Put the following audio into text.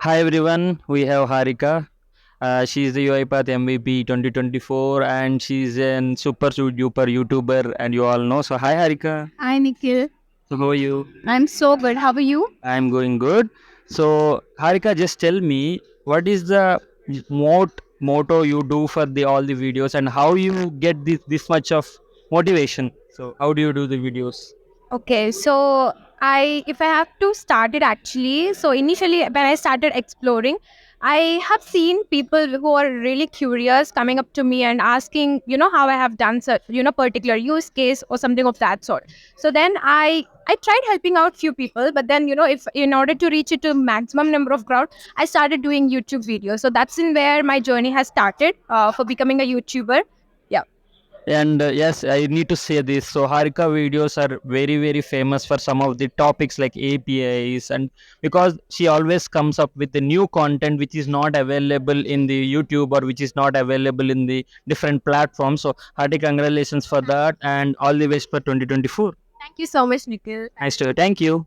Hi everyone, we have Harika. She's the Uipath MVP 2024 and she's a super duper YouTuber and you all know. So hi Harika. Hi, Nikhil. So how are you? I'm so good. How are you? I'm going good. So Harika, just tell me what is the motto you do for the all the videos and how you get this much of motivation. So how do you do the videos? Okay, so if I have to start it actually, so initially when I started exploring, I have seen people who are really curious coming up to me and asking, how I have done such, particular use case or something of that sort. So then I tried helping out few people, but then if in order to reach it to maximum number of crowd, I started doing YouTube videos. So that's in where my journey has started for becoming a YouTuber. Yeah. And yes, I need to say this. So Harika videos are very famous for some of the topics like APIs, and because she always comes up with the new content which is not available in the YouTube or which is not available in the different platforms. So Harika, congratulations for that, and all the best for 2024. Thank you so much, Nikhil. Nice to thank you.